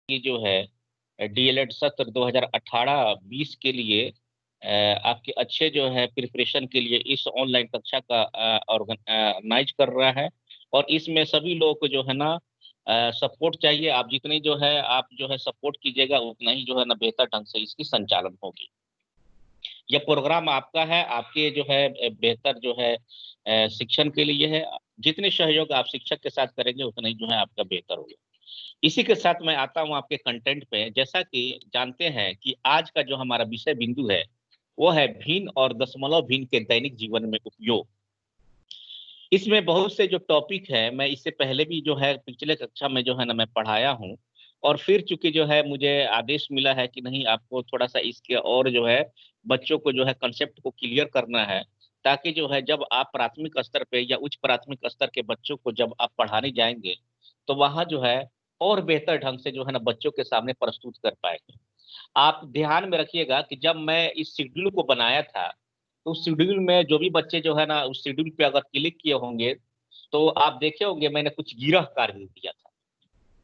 ये जो है डीएलएड सत्र 2018-20 के लिए आपके अच्छे जो है प्रिपरेशन के लिए इस ऑनलाइन कक्षा का ऑर्गेनाइज कर रहा है। और इसमें सभी लोगों को जो है ना सपोर्ट चाहिए। आप जितनी जो है आप जो है सपोर्ट कीजिएगा उतना ही जो है ना बेहतर ढंग से इसकी संचालन होगी। यह प्रोग्राम आपका है, आपके जो है बेहतर जो है शिक्षण के लिए है। जितने सहयोग आप शिक्षक के साथ करेंगे उतना ही जो है आपका बेहतर होगा। इसी के साथ मैं आता हूँ आपके कंटेंट पे। जैसा कि जानते हैं कि आज का जो हमारा विषय बिंदु है वो है भिन्न और दशमलव भिन्न के दैनिक जीवन में उपयोग। इसमें बहुत से जो टॉपिक है मैं इससे पहले भी जो है पिछले कक्षा में जो है ना मैं पढ़ाया हूँ। और फिर चूंकि जो है मुझे आदेश मिला है कि नहीं आपको थोड़ा सा इसके और जो है बच्चों को जो है कंसेप्ट को क्लियर करना है, ताकि जो है जब आप प्राथमिक स्तर पे या उच्च प्राथमिक स्तर के बच्चों को जब आप पढ़ाने जाएंगे तो वहां जो है और बेहतर ढंग से जो है ना बच्चों के सामने प्रस्तुत कर पाएंगे। आप ध्यान में रखिएगा कि जब मैं इस शेड्यूल को बनाया था तो उस शेड्यूल में जो भी बच्चे जो है ना उस शेड्यूल पे अगर क्लिक किए होंगे तो आप देखे होंगे मैंने कुछ गिरह कार्य भी दिया था।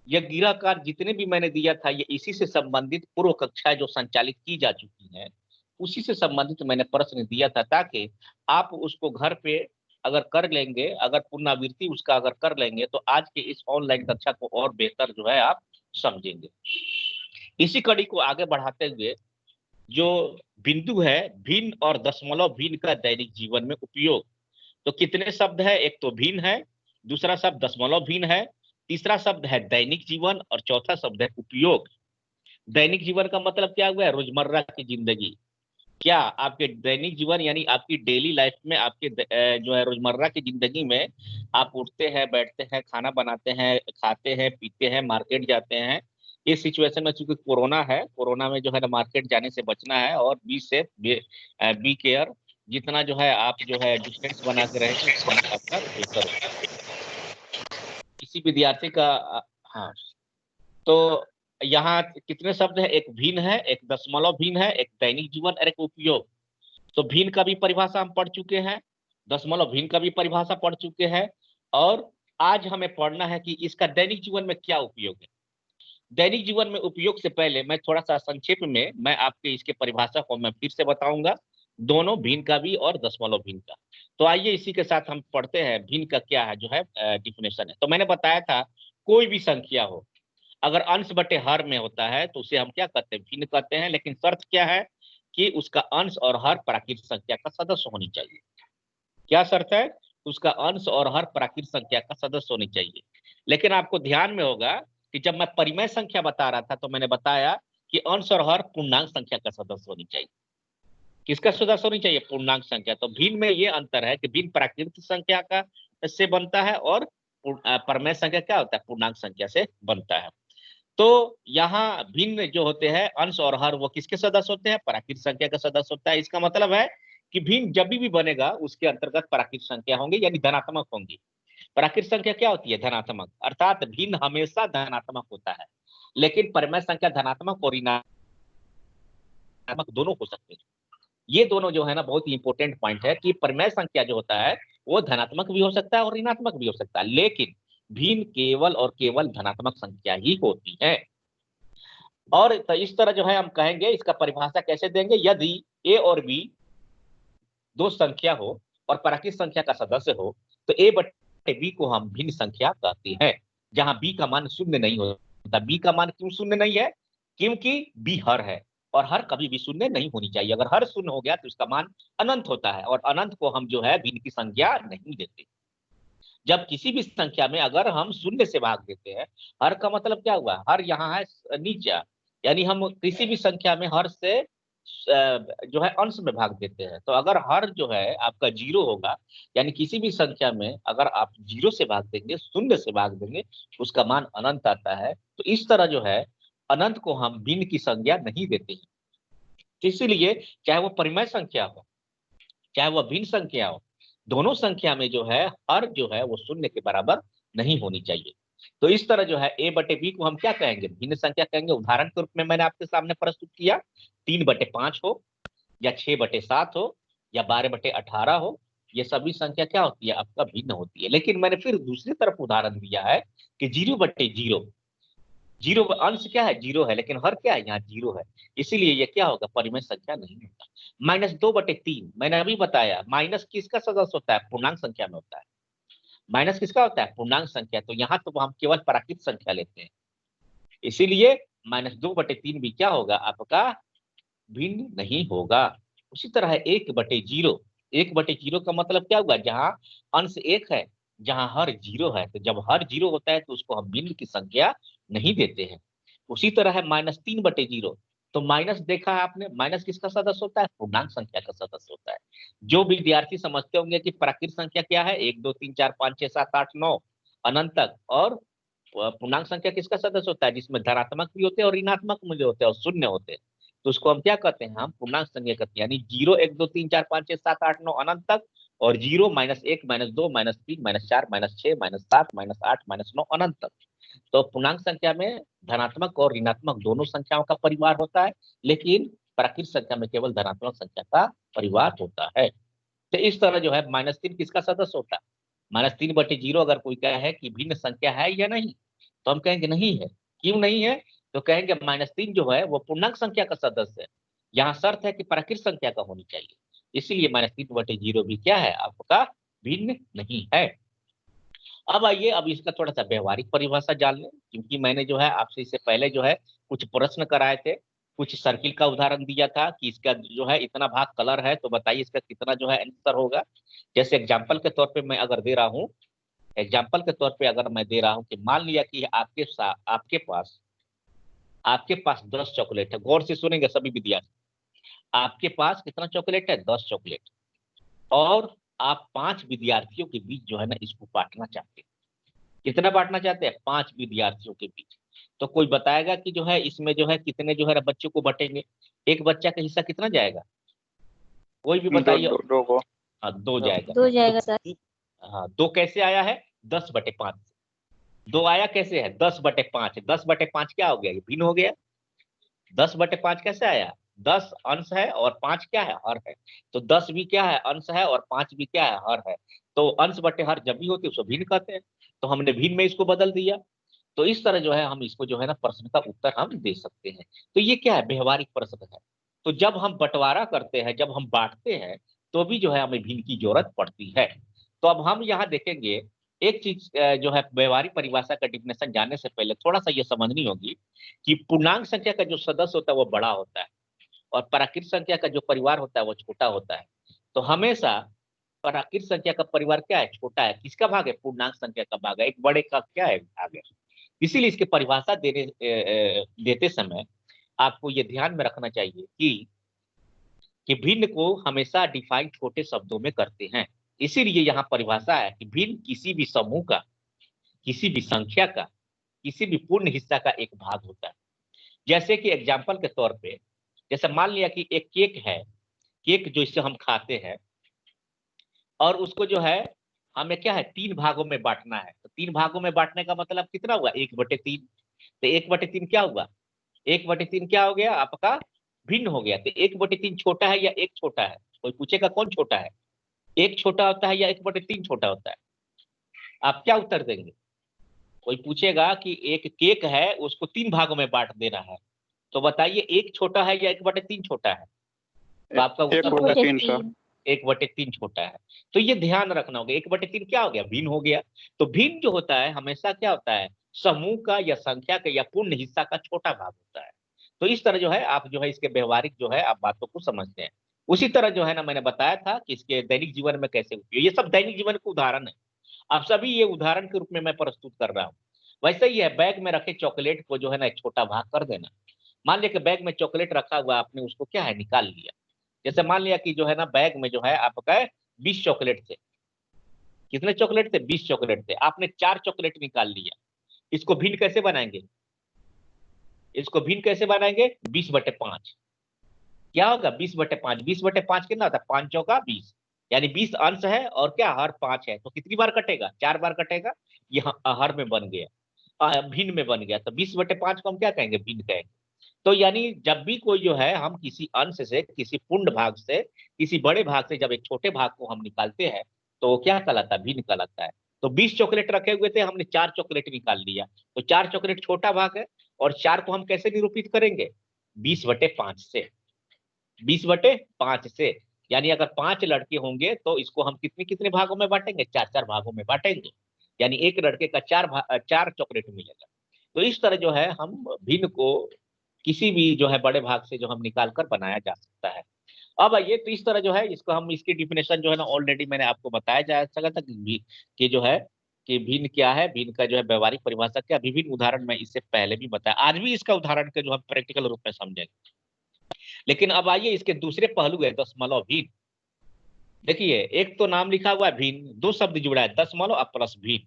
यह गिरह कार्य जितने भी मैंने दिया था ये इसी से संबंधित पूर्व कक्षाएं जो संचालित की जा चुकी हैं उसी से संबंधित मैंने प्रश्न दिया था, ताकि आप उसको घर पे अगर कर लेंगे, अगर पुनरावृत्ति उसका अगर कर लेंगे तो आज के इस ऑनलाइन कक्षा को और बेहतर जो है आप समझेंगे। इसी कड़ी को आगे बढ़ाते हुए जो बिंदु है भिन्न और दशमलव भिन्न का दैनिक जीवन में उपयोग। तो कितने शब्द है? एक तो भिन्न है, दूसरा शब्द दशमलव भिन्न है, तीसरा शब्द है दैनिक जीवन और चौथा शब्द है उपयोग। दैनिक जीवन का मतलब क्या हुआ है? रोजमर्रा की जिंदगी। क्या आपके दैनिक जीवन यानी आपकी डेली लाइफ में आपके जो है रोजमर्रा की जिंदगी में आप उठते हैं, बैठते हैं, खाना बनाते हैं, खाते हैं, पीते हैं, मार्केट जाते हैं। इस सिचुएशन में चूंकि कोरोना है, कोरोना में जो है ना मार्केट जाने से बचना है और बी सेफ, बी केयर। जितना जो है आप जो है डिस्टेंस बना के रहेंगे उतना ही आपका बेहतर होगा। किसी विद्यार्थी का हाँ, तो यहाँ कितने शब्द है? एक भिन्न है, एक दशमलव भिन्न है, एक दैनिक जीवन और एक उपयोग। तो भिन्न का भी परिभाषा हम पढ़ चुके हैं, दशमलव भिन्न का भी परिभाषा पढ़ चुके हैं। और आज हमें पढ़ना है कि इसका दैनिक जीवन में क्या उपयोग है। दैनिक जीवन में उपयोग से पहले मैं थोड़ा सा संक्षेप में मैं आपके इसके परिभाषा को मैं फिर से बताऊंगा, दोनों भिन्न का भी और दशमलव भिन्न का। तो आइए इसी के साथ हम पढ़ते हैं भिन्न का क्या है जो है डिफिनेशन है। तो मैंने बताया था कोई भी संख्या हो अगर अंश बटे हर में होता है तो उसे हम क्या कहते हैं? भिन्न कहते हैं। लेकिन शर्त क्या है? कि उसका अंश और हर प्राकृत संख्या का सदस्य होनी चाहिए। क्या शर्त है? उसका अंश और हर प्राकृत संख्या का सदस्य होनी चाहिए। लेकिन आपको ध्यान में होगा कि जब मैं परिमेय संख्या बता रहा था तो मैंने बताया कि अंश और हर पूर्णांक संख्या का सदस्य होनी चाहिए। किसका सदस्य होनी चाहिए? पूर्णांक संख्या। तो भिन्न में ये अंतर है कि भिन्न प्राकृत संख्या का से बनता है और परिमेय संख्या क्या होता है? पूर्णांक संख्या से बनता है। तो यहाँ भिन्न जो होते हैं अंश और हर वो किसके सदस्य होते हैं? प्राकृत संख्या का सदस्य होता है। इसका मतलब है कि भिन्न जब भी बनेगा उसके अंतर्गत प्राकृत संख्या होंगे यानी धनात्मक होंगी। प्राकृत संख्या क्या होती है? धनात्मक। अर्थात भिन्न हमेशा धनात्मक होता है। लेकिन परिमेय संख्या धनात्मक और ऋणात्मक दोनों हो सकते हैं। ये दोनों जो है ना बहुत ही इंपॉर्टेंट पॉइंट है कि परिमेय संख्या जो होता है वो धनात्मक भी हो सकता है और ऋणात्मक भी हो सकता है, लेकिन भिन्न केवल और केवल धनात्मक संख्या ही होती है। और तो इस तरह जो है हम कहेंगे, इसका परिभाषा कैसे देंगे? यदि ए और बी दो संख्या हो और प्राकृत संख्या का सदस्य हो तो ए बटे बी को हम भिन्न संख्या कहते हैं, जहां बी का मान शून्य नहीं होता। बी का मान क्यों शून्य नहीं है? क्योंकि बी हर है और हर कभी भी शून्य नहीं होनी चाहिए। अगर हर शून्य हो गया तो उसका मान अनंत होता है और अनंत को हम जो है भिन्न की संज्ञा नहीं देते। जब किसी भी संख्या में अगर हम शून्य से भाग देते हैं, हर का मतलब क्या हुआ? हर यहाँ है नीचा, यानी हम किसी भी संख्या में हर से जो है अंश में भाग देते हैं। तो अगर हर जो है आपका जीरो होगा, यानी किसी भी संख्या में अगर आप जीरो से भाग देंगे, शून्य से भाग देंगे, उसका मान अनंत आता है। तो इस तरह जो है अनंत को हम भिन्न की संज्ञा नहीं देते हैं। तो इसीलिए चाहे वो परिमेय संख्या हो चाहे वह भिन्न संख्या हो, दोनों संख्या में जो है हर जो है वो शून्य के बराबर नहीं होनी चाहिए। तो इस तरह जो है ए बटे बी को हम क्या कहेंगे? भिन्न संख्या कहेंगे। उदाहरण के रूप में मैंने आपके सामने प्रस्तुत किया, 3/5 हो या 6/7 हो या 12/18 हो, ये सभी संख्या क्या होती है? आपका भिन्न होती है। लेकिन मैंने फिर दूसरी तरफ उदाहरण दिया है कि 0/0 जीरो अंश क्या है, जीरो है, लेकिन हर क्या है यहाँ जीरो है, इसीलिए ये क्या होगा, परिमेय संख्या नहीं होता। -2/3 मैंने अभी बताया, माइनस किसका सदस्य होता है, पूर्णांक संख्या में होता है। माइनस किसका होता है, पूर्णांक संख्या। तो यहाँ तो हम केवल प्राकृत संख्या लेते हैं, इसीलिए -2/3 भी क्या होगा आपका, भिन्न नहीं होगा। उसी तरह 1/0, 1/0 का मतलब क्या हुआ, जहां अंश एक है, जहां हर जीरो है, तो जब हर जीरो होता है तो उसको हम भिन्न की संख्या नहीं देते हैं। उसी तरह है -3/0, तो माइनस देखा है आपने, माइनस किसका सदस्य होता है, पूर्णांक संख्या का सदस्य होता है। जो विद्यार्थी समझते होंगे कि प्राकृत संख्या क्या है, 1 2 3 4 5 6 7 8 9 अनंत तक, और पूर्णांक संख्या किसका सदस्य होता है, जिसमें धनात्मक भी होते हैं और ऋणात्मक मूल्य होते हैं और शून्य होते हैं, तो उसको हम क्या कहते हैं, हम पूर्णांक संख्या कहते हैं। यानी 0 1 2 3 4 5 6 7 8 9 अनंत तक, और 0 -1 -2 -3 -4 -6 -7 -8 -9 अनंत तक। तो पूर्णांक संख्या में धनात्मक और ऋणात्मक दोनों संख्याओं का परिवार होता है, लेकिन प्राकृत संख्या में केवल धनात्मक संख्या का परिवार होता है। तो इस तरह जो है -3 किसका सदस्य होता है, -3/0 अगर कोई कहे कि भिन्न संख्या है या नहीं, तो हम कहेंगे नहीं है। क्यों नहीं है, तो कहेंगे -3 जो है वो पूर्णांक संख्या का सदस्य है, यहाँ शर्त है कि प्राकृत संख्या का होनी चाहिए, इसीलिए -3/0 भी क्या है आपका, भिन्न नहीं है। अब आइए, अब इसका थोड़ा सा व्यवहारिक परिभाषा जान लें, क्योंकि मैंने जो है आपसे इससे पहले जो है कुछ प्रश्न कराए थे, कुछ सर्किल का उदाहरण दिया था कि इसका जो है इतना भाग कलर है, तो बताइए इसका कितना जो है आंसर होगा। जैसे एग्जाम्पल के तौर पे मैं अगर दे रहा हूँ, एग्जाम्पल के तौर पे अगर मैं दे रहा हूँ कि मान लिया कि आपके पास 10 चॉकलेट है, गौर से सुनेंगे सभी विद्यार्थी, आपके पास कितना चॉकलेट है, 10 चॉकलेट, और आप 5 विद्यार्थियों के बीच जो है ना इसको बांटना चाहते हैं। कितना बांटना चाहते हैं, 5 विद्यार्थियों के बीच। तो कोई बताएगा कि जो है इसमें जो है कितने जो है बच्चों को बटेंगे, एक बच्चा का हिस्सा कितना जाएगा, कोई भी दो बताइए। दो दो को। हाँ, 2 दो। जाएगा। 2 तो जाएगा सर। हाँ, 2 कैसे आया है, 10/5 से। 2 आया कैसे है, 10/5, 10/5 क्या हो गया, ये भिन्न हो गया। 10/5 कैसे आया, 10 अंश है और 5 क्या है, हर है। तो 10 भी क्या है, अंश है, और 5 भी क्या है, हर है। तो अंश बटे हर जब भी होती है उसको भिन्न कहते हैं, तो हमने भिन्न में इसको बदल दिया। तो इस तरह जो है हम इसको जो है ना प्रश्न का उत्तर हम दे सकते हैं। तो ये क्या है, व्यवहारिक प्रश्न है। तो जब हम बंटवारा करते हैं, जब हम बांटते हैं, तो भी जो है हमें भिन्न की जरूरत पड़ती है। तो अब हम यहाँ देखेंगे एक चीज, जो है व्यवहारिक परिभाषा का डिफिनेशन जानने से पहले थोड़ा सा ये समझनी होगी कि पूर्णांक संख्या का जो सदस्य होता है वो बड़ा होता है, और प्राकृत संख्या का जो परिवार होता है वो छोटा होता है। तो हमेशा प्राकृत संख्या का परिवार क्या है, छोटा है। किसका भाग है, पूर्णांक संख्या का भाग है, एक बड़े का क्या है, भाग है। इसीलिए इसकी परिभाषा देते समय आपको ये ध्यान में रखना चाहिए कि भिन्न को हमेशा डिफाइन छोटे शब्दों में करते हैं। इसीलिए यहाँ परिभाषा है कि भिन्न किसी भी समूह का, किसी भी संख्या का, किसी भी पूर्ण हिस्सा का एक भाग होता है। जैसे कि एग्जाम्पल के तौर पे, जैसे मान लिया कि एक केक है, केक जो इसे हम खाते हैं, और उसको जो है हमें क्या है, 3 भागों में बांटना है। तो 3 भागों में बांटने का मतलब कितना हुआ, 1/3। तो 1/3 क्या हुआ, 1/3 क्या हो गया आपका, भिन्न हो गया। तो 1/3 छोटा है या एक छोटा है, कोई पूछेगा कौन छोटा है, एक छोटा होता है या 1/3 छोटा होता है, आप क्या उत्तर देंगे। कोई पूछेगा कि एक केक है उसको 3 भागों में बांट देना है, तो बताइए एक छोटा है या 1/3 छोटा है, तो आपका एक उत्तर बटे होगा 3 सर। 1/3 छोटा है। तो ये ध्यान रखना होगा, 1/3 क्या हो गया, भिन्न हो गया। तो भिन्न जो होता है हमेशा क्या होता है, समूह का या संख्या का या पूर्ण हिस्सा का छोटा भाग होता है। तो इस तरह जो है आप जो है इसके व्यवहारिक जो है आप बातों को समझते हैं। उसी तरह जो है ना मैंने बताया था कि इसके दैनिक जीवन में कैसे उपयोग, ये सब दैनिक जीवन के उदाहरण है। आप सभी ये उदाहरण के रूप में मैं प्रस्तुत कर रहा हूँ। वैसे ही है, बैग में रखे चॉकलेट को जो है ना एक छोटा भाग कर देना। मान लिया कि बैग में चॉकलेट रखा हुआ, आपने उसको क्या है निकाल लिया। जैसे मान लिया कि जो है ना बैग में जो है आपका 20 चॉकलेट थे, कितने चॉकलेट थे, 20 चॉकलेट थे, आपने 4 चॉकलेट निकाल लिया। इसको भिन्न कैसे बनाएंगे, इसको भिन्न कैसे बनाएंगे, 20/5 क्या होगा, 20/5, 20/5 कितना होता है, 5 चौका 20, यानी 20 अंश है और क्या हर 5 है, तो कितनी बार कटेगा, 4 बार कटेगा। यहाँ हर में बन गया, भिन्न में बन गया, तो 20/5 को हम क्या कहेंगे, भिन्न कहेंगे। तो यानी जब भी कोई जो है हम किसी अंश से, किसी पूर्ण भाग से, किसी बड़े भाग से जब एक छोटे भाग को हम निकालते हैं, तो वो क्या कहलाता है, भिन्न कहलाता है। तो 20 चॉकलेट रखे हुए थे, हमने 4 चॉकलेट निकाल लिया, तो 4 चॉकलेट छोटा भाग है, और 4 को हम कैसे निरूपित करेंगे? 20/5 से, 20/5 से। यानी अगर 5 लड़के होंगे तो इसको हम कितने कितने भागों में बांटेंगे? 4-4 भागों में बांटेंगे। यानी एक लड़के का 4 चॉकलेट मिलेगा। तो इस तरह जो है हम भिन्न को किसी भी जो है बड़े भाग से जो हम निकाल कर बनाया जा सकता है। अब आइए, तो इस तरह जो है इसको हम, इसकी डिफिनेशन जो है ना ऑलरेडी मैंने आपको बताया जा सका था कि जो है कि भिन्न क्या है, भिन्न का जो है व्यवहारिक परिभाषा क्या, विभिन्न उदाहरण मैं इससे पहले भी बताया, आज भी इसका उदाहरण के जो हम प्रैक्टिकल रूप में समझेंगे। लेकिन अब आइए इसके दूसरे पहलू है दशमलव भिन्न। देखिए, एक तो नाम लिखा हुआ है भिन्न, 2 शब्द जुड़ा है, दशमलव और प्लस भिन्न।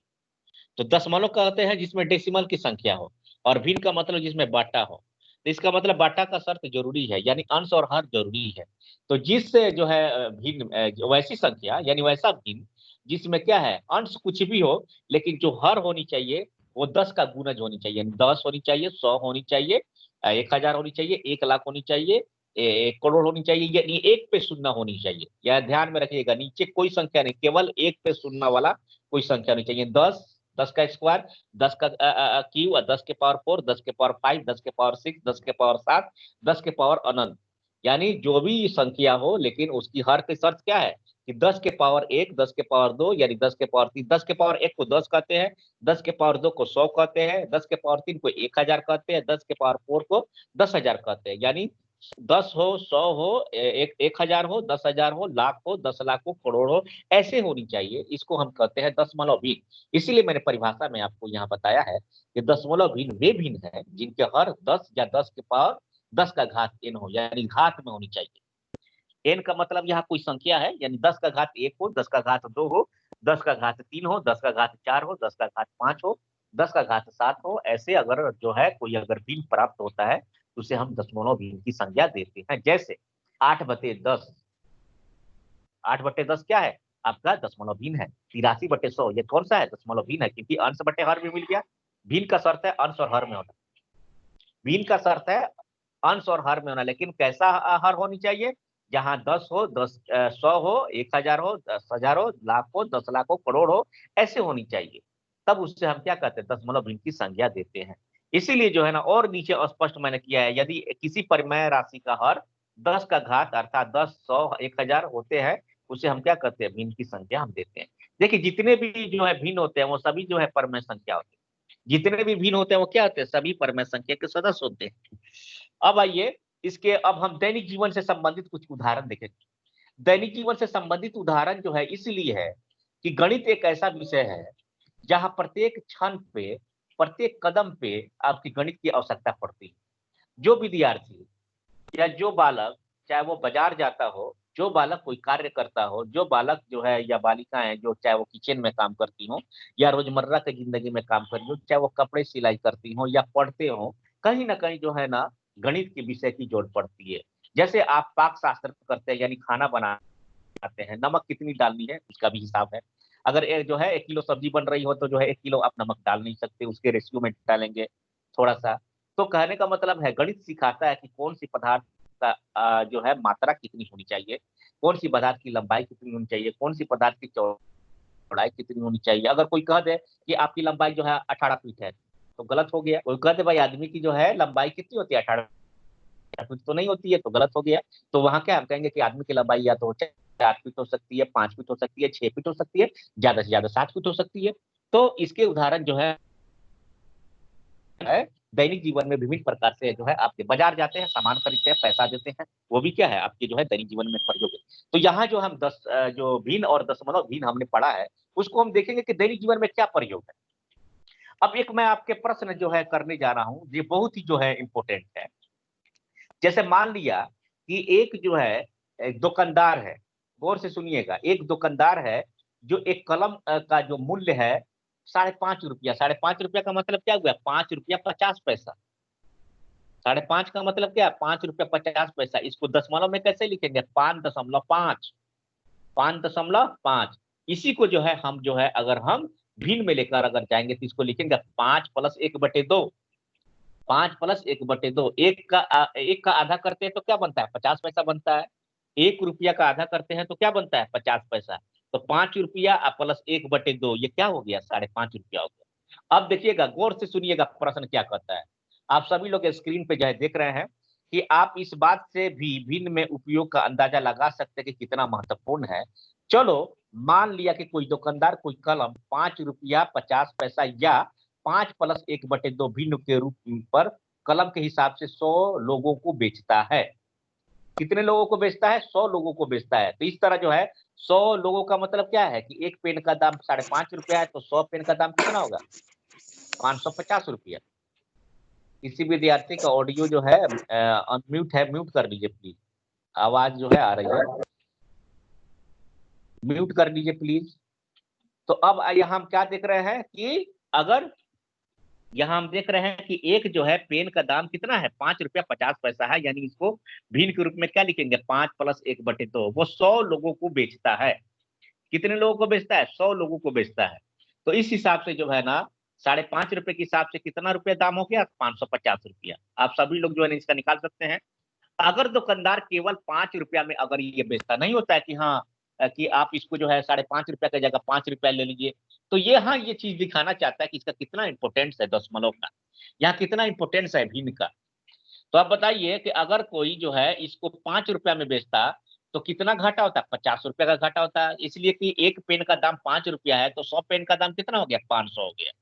तो दशमलव कहते हैं जिसमें डेसिमल की संख्या हो, और भिन्न का मतलब जिसमें बाटा हो। तो इसका मतलब बाटा का शर्त जरूरी है, यानी अंश और हर जरूरी है। तो जिस जो है भिन्न वैसी संख्या यानी वैसा भिन्न जिसमें क्या है, अंश कुछ भी हो लेकिन जो हर होनी चाहिए वो 10 का गुणज होनी चाहिए, 10 होनी चाहिए, 100 होनी चाहिए, 1000 होनी चाहिए, 1 लाख होनी चाहिए, 1 करोड़ होनी चाहिए, यानी एक पे शून्य होनी चाहिए। यह ध्यान में रखिएगा, नीचे कोई संख्या नहीं, केवल एक पे शून्य वाला कोई संख्या होनी चाहिए। 10, 10 का स्क्वायर, 10 का क्यूब, 10 के पावर 4, 10 के पावर 5, 10 के पावर 6, 10 के पावर 7, 10 के पावर अनंत। यानी जो भी संख्या हो लेकिन उसकी हर की शर्त क्या है कि 10 के पावर 1, 10 के पावर 2, यानी 10 के पावर 3, 10 के पावर 1 को 10 कहते हैं, 10 के पावर 2 को 100 कहते हैं, 10 के पावर 3 को 1000 कहते हैं, 10 के पावर 4 को 10,000 कहते हैं। यानी 10 हो, 100 हो, 1000 हो, 10,000 हो, लाख हो, 10 लाख हो, करोड़ हो, ऐसे होनी चाहिए। इसको हम कहते हैं दशमलव भिन्न। इसीलिए मैंने परिभाषा में आपको यहाँ बताया है कि दशमलव भिन्न वे भिन्न है जिनके हर 10 या 10 के पावर 10 का घात n हो, यानी घात में होनी चाहिए। n का मतलब यहाँ कोई संख्या है, यानी 10 का घात 1 हो, 10 का घात 2 हो, 10 का घात 3 हो, 10 का घात 4 हो, 10 का घात 5 हो, 10 का घात 7 हो। ऐसे अगर जो है कोई अगर भिन्न प्राप्त होता है तो उसे हम दशमलव भिन्न की संज्ञा देते हैं। जैसे 8/10, 8/10 क्या है आपका? दशमलव भिन्न है। 83/100 ये कौन सा है? दशमलव भिन्न है, क्योंकि अंश बटे हर में मिल गया। भिन्न का शर्त है अंश और हर में होना, भिन्न का शर्त है अंश और हर में होना, लेकिन कैसा हर होनी चाहिए? जहां 10 हो, 10, 100 हो, 1000 हो, 10,000 हो, लाख हो, 10 लाख हो, करोड़ हो, ऐसे होनी चाहिए। तब उससे हम क्या कहते हैं? दशमलव भिन्न की संज्ञा देते हैं। इसीलिए जो है ना, और नीचे स्पष्ट मैंने किया है, यदि किसी परिमेय राशि का हर 10 का घात अर्थात 10, 100, 1000 होते हैं, उसे हम क्या कहते हैं? भिन्न की संख्या हम देते हैं। देखिए, जितने भी जो है भिन्न होते हैं वो सभी जो है परिमेय संख्या होते हैं। जितने भी भिन्न होते हैं वो क्या होते हैं? सभी परिमेय संख्या के सदस्य होते हैं। अब आइए इसके, अब हम दैनिक जीवन से संबंधित कुछ उदाहरण देखेंगे। दैनिक जीवन से संबंधित उदाहरण जो है इसलिए है कि गणित एक ऐसा विषय है जहां प्रत्येक क्षण पे, प्रत्येक कदम पे आपकी गणित की आवश्यकता पड़ती है। जो विद्यार्थी या जो बालक, चाहे वो बाजार जाता हो, जो बालक कोई कार्य करता हो, जो बालक जो है या बालिकाएं जो चाहे वो किचन में काम करती हो या रोजमर्रा की जिंदगी में काम कर रही हो, चाहे वो कपड़े सिलाई करती हो या पढ़ते हो, कहीं ना कहीं जो है ना गणित के विषय की जोड़ पड़ती है। जैसे आप पाक शास्त्र करते हैं, यानी खाना बनाते हैं, नमक कितनी डालनी है उसका भी हिसाब है। अगर जो है 1 किलो सब्जी बन रही हो तो जो है 1 किलो आप नमक डाल नहीं सकते, उसके रेशियो में डालेंगे थोड़ा सा। तो कहने का मतलब है गणित सिखाता है कि कौन सी पदार्थ का जो है मात्रा कितनी होनी चाहिए, कौन सी पदार्थ की लंबाई कितनी होनी चाहिए, कौन सी पदार्थ की चौड़ाई कितनी होनी चाहिए। अगर कोई कह दे कि आपकी लंबाई जो है 18 फीट है तो गलत हो गया। कोई कह दे भाई आदमी की जो है लंबाई कितनी होती है? 18 फीट तो नहीं होती है, तो गलत हो गया। तो वहां क्या हम कहेंगे कि आदमी की लंबाई या तो 4 फीट हो सकती है, 5 फीट हो सकती है, 6 फीट हो सकती है, ज्यादा से ज्यादा 7 फीट हो सकती है। तो इसके उदाहरण जो है दैनिक जीवन में विभिन्न प्रकार से जो है आपके बाजार जाते हैं, सामान खरीदते हैं, पैसा देते हैं, वो भी क्या है आपके जो है दैनिक जीवन में प्रयोग है। तो यहाँ जो हम जो भिन्न और दशमलव भिन्न हमने पढ़ा है उसको हम देखेंगे कि दैनिक जीवन में क्या प्रयोग है। अब एक मैं आपके प्रश्न जो है करने जा रहा हूँ, ये बहुत ही जो है इंपॉर्टेंट है। जैसे मान लिया कि एक जो है एक दुकानदार है, गौर से सुनिएगा, एक दुकानदार है जो एक कलम का जो मूल्य है 5.5 रुपया। 5.5 रुपया का मतलब क्या हुआ? 5 रुपया 50 पैसा। 5.5 का मतलब क्या? 5 रुपया 50 पैसा। इसको दशमलव में कैसे लिखेंगे? 5.5, 5.5। इसी को जो है हम जो है अगर हम भिन्न में लेकर अगर जाएंगे तो इसको लिखेंगे 5+1/2। 5+1/2, एक का आधा करते हैं तो क्या बनता है? 50 पैसा बनता है। 1 रुपया का आधा करते हैं तो क्या बनता है? 50 पैसा। तो 5 रुपया प्लस 1/2 ये क्या हो गया? 5.5 रुपया हो गया। अब देखिएगा, गौर से सुनिएगा प्रश्न क्या कहता है। आप सभी लोग स्क्रीन पे जो है देख रहे हैं कि आप इस बात से भी भिन्न में उपयोग का अंदाजा लगा सकते हैं कि कितना महत्वपूर्ण है। चलो मान लिया कि कोई दुकानदार कोई कलम 5 रुपया 50 पैसा या 5+1/2 भिन्न के रूप पर कलम के हिसाब से 100 लोगों को बेचता है। कितने लोगों को बेचता है? 100 लोगों को बेचता है। तो इस तरह जो है 100 लोगों का मतलब क्या है कि एक पेन का दाम 5.5 रुपया है, तो 100 पेन का दाम कितना होगा? 550 रुपया। किसी विद्यार्थी का ऑडियो जो है अनम्यूट है, म्यूट कर लीजिए प्लीज। आवाज जो है आ रही है, म्यूट कर लीजिए प्लीज। तो अब यहाँ हम क्या देख रहे हैं कि अगर यहाँ हम देख रहे हैं कि एक जो है पेन का दाम कितना है? 5 रुपया 50 पैसा है, यानी इसको भिन्न के रूप में क्या लिखेंगे? 5+1/2। वो 100 लोगों को बेचता है। कितने लोगों को बेचता है? 100 लोगों को बेचता है। तो इस हिसाब से जो है ना 5.5 रुपए के हिसाब से कितना रुपया दाम हो गया? 550 रुपया। आप सभी लोग जो है इसका निकाल सकते हैं। अगर दुकानदार केवल 5 रुपया में अगर ये बेचता, नहीं होता है कि हाँ कि आप इसको जो है 5.5 रुपया की जगह 5 रुपया ले लीजिए, तो ये हाँ ये चीज दिखाना चाहता है कि इसका कितना इंपोर्टेंस है दशमलव का, यहाँ कितना इंपोर्टेंस है भिन्न का। तो आप बताइए कि अगर कोई जो है इसको 5 रुपया में बेचता तो कितना घाटा होता है? 50 रुपया का घाटा होता है। इसलिए कि एक पेन का दाम 5 रुपया है, तो 100 पेन का दाम कितना हो गया? 500 हो गया।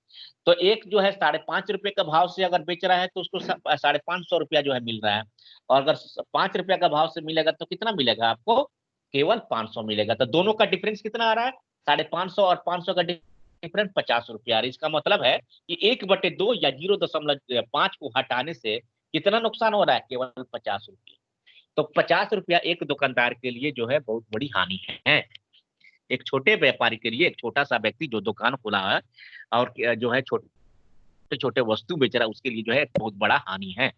तो एक जो है 5.5 रुपए का भाव से अगर बेच रहा है तो उसको 550 रुपया जो है मिल रहा है। और अगर 5 रुपया का भाव से मिलेगा तो कितना मिलेगा आपको? केवल 500 मिलेगा। तो दोनों का डिफरेंस कितना आ रहा है? 550 और 500 का डिफरेंस 50 रुपया। इसका मतलब है कि 1/2 या 0.5 को हटाने से कितना नुकसान हो रहा है? केवल 50 रुपया। तो 50 रुपया एक दुकानदार के लिए जो है बहुत बड़ी हानि है। एक छोटे व्यापारी के लिए, एक छोटा सा व्यक्ति जो दुकान खोला है और जो है छोटे छोटे वस्तु बेच रहा है, उसके लिए जो है बहुत बड़ा हानि है।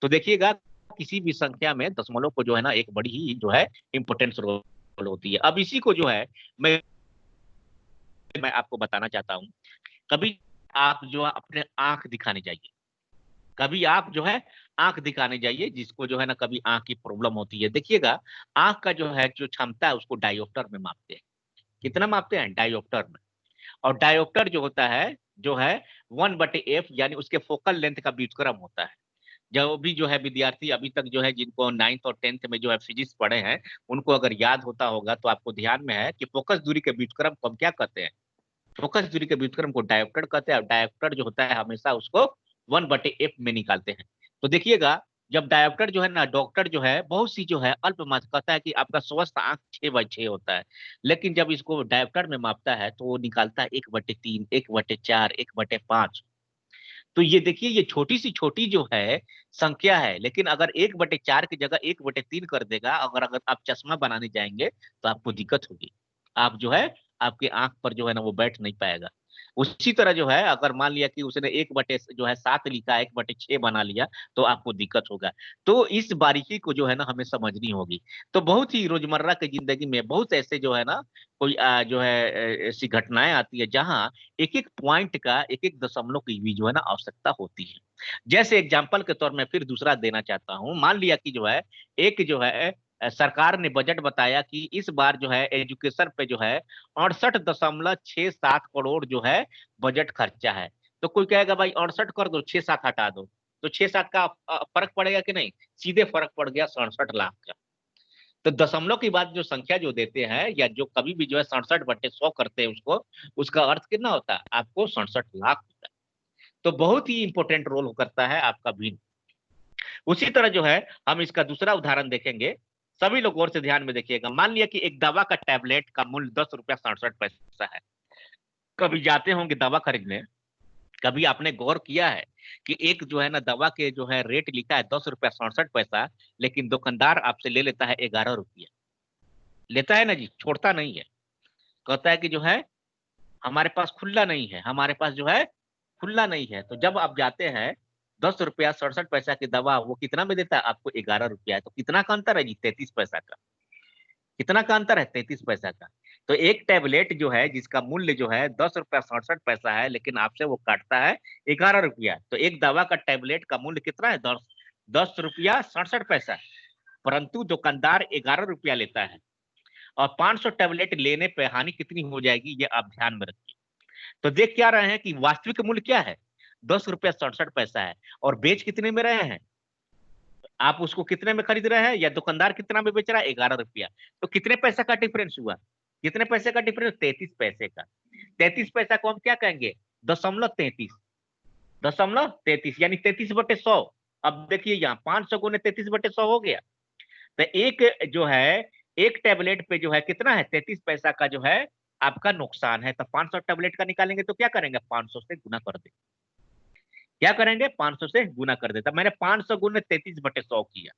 तो देखिएगा किसी भी संख्या में दशमलव को जो है ना एक बड़ी ही जो है इंपोर्टेंस रोल होती है। अब इसी को जो है मैं आपको बताना चाहता हूँ। कभी आप जो है अपने आंख दिखाने जाइए, कभी आप जो है आंख दिखाने जाइए, जिसको जो है ना कभी आंख की प्रॉब्लम होती है। देखिएगा आंख का जो है जो क्षमता है उसको डायोप्टर में मापते हैं। कितना मापते हैं? डायोप्टर में। और डायोप्टर जो होता है जो है 1/f, यानी उसके फोकल लेंथ का व्युत्क्रम होता है। जो भी जो है विद्यार्थी अभी तक जो है जिनको 9th और 10th में जो है फिजिक्स पढ़े हैं, उनको अगर याद होता होगा तो आपको ध्यान में है कि फोकस दूरी के व्युत्क्रम को हम क्या कहते हैं? फोकस दूरी के व्युत्क्रम को डायोप्टर कहते हैं। और डायोप्टर जो होता है हमेशा उसको 1/f में निकालते हैं। तो देखिएगा जब डायोप्टर जो है ना, डॉक्टर जो है बहुत सी जो है अल्प मात्रा कहता है कि आपका स्वस्थ आंख 6/6 होता है, लेकिन जब इसको डायोप्टर में मापता है तो वो निकालता है 1/3, 1/4, 1/5। तो ये देखिए ये छोटी सी छोटी जो है संख्या है, लेकिन अगर 1/4 की जगह 1/3 कर देगा, अगर अगर आप चश्मा बनाने जाएंगे तो आपको दिक्कत होगी। आप जो है आपकी आंख पर जो है ना वो बैठ नहीं पाएगा। उसी तरह जो है अगर मान लिया कि उसने 1/7 लिखा, 1/6 बना लिया, तो आपको दिक्कत होगा। तो इस बारीकी को जो है ना हमें समझनी होगी। तो बहुत ही रोजमर्रा की जिंदगी में बहुत ऐसे जो है ना कोई जो है ऐसी घटनाएं आती है जहां एक एक पॉइंट का, एक एक दशमलव की भी जो है ना आवश्यकता होती है। जैसे एग्जाम्पल के तौर में फिर दूसरा देना चाहता हूं। मान लिया कि जो है एक जो है सरकार ने बजट बताया कि इस बार जो है एजुकेशन पे जो है 68.67 करोड़ जो है बजट खर्चा है। तो कोई कहेगा भाई 68 कर दो, 6-7 हटा दो, तो 6-7 का फर्क पड़ेगा कि नहीं? सीधे फर्क पड़ गया 67 लाख का। तो दशमलव की बात जो संख्या जो देते हैं या जो कभी भी जो है 67/100 करते हैं उसको, उसका अर्थ कितना होता है? आपको 67 लाख होता है। तो बहुत ही इंपॉर्टेंट रोल करता है आपका भिन्न। उसी तरह जो है हम इसका दूसरा उदाहरण देखेंगे। सभी लोग गौर से ध्यान में देखिएगा। मान लिया कि एक दवा का टैबलेट का मूल्य 10 रुपया 67 पैसा है। कभी जाते होंगे दवा खरीदने, कभी आपने गौर किया है कि एक जो है ना दवा के जो है रेट लिखा है 10 रुपया 67 पैसा, लेकिन दुकानदार आपसे ले लेता है 11 रुपया। लेता है ना जी, छोड़ता नहीं है। कहता है कि जो है हमारे पास खुला नहीं है, हमारे पास जो है खुला नहीं है। तो जब आप जाते हैं 10 रुपया 67 पैसा की दवा वो कितना में देता है? आपको 11 रुपया है। तो कितना का अंतर है जी? 33 पैसा का। कितना का अंतर है? 33 पैसा का। तो एक टैबलेट जो है जिसका मूल्य जो है 10 रुपया 67 पैसा है, लेकिन आपसे वो काटता है 11 रुपया। तो एक दवा का टैबलेट का मूल्य कितना है? 10 रुपया 67 पैसा। परंतु दुकानदार 11 रुपया लेता है। और 500 टैबलेट लेने पर हानि कितनी हो जाएगी ये आप ध्यान में रखिए। तो देख क्या रहे हैं कि वास्तविक मूल्य क्या है? 10 रुपया 67 पैसा है, और बेच कितने में रहे हैं आप? उसको कितने में खरीद रहे हैं, या दुकानदार कितना में बेच रहा है? 11 रुपया। तो कितने पैसे का डिफरेंस हुआ? कितने पैसे का डिफरेंस? 33 पैसे का। 33 पैसा को हम क्या कहेंगे? 0.33। 0.33 यानी 33/100। अब देखिए यहाँ 500 गुने 33/100 हो गया। तो एक जो है, एक टेबलेट पे जो है कितना है? 33 पैसा का जो है आपका नुकसान है। तो 500 टेबलेट का निकालेंगे तो क्या करेंगे? 500 से गुना कर देंगे। क्या करेंगे? 500 से गुना कर देता। मैंने 500 गुने 33/100 किया।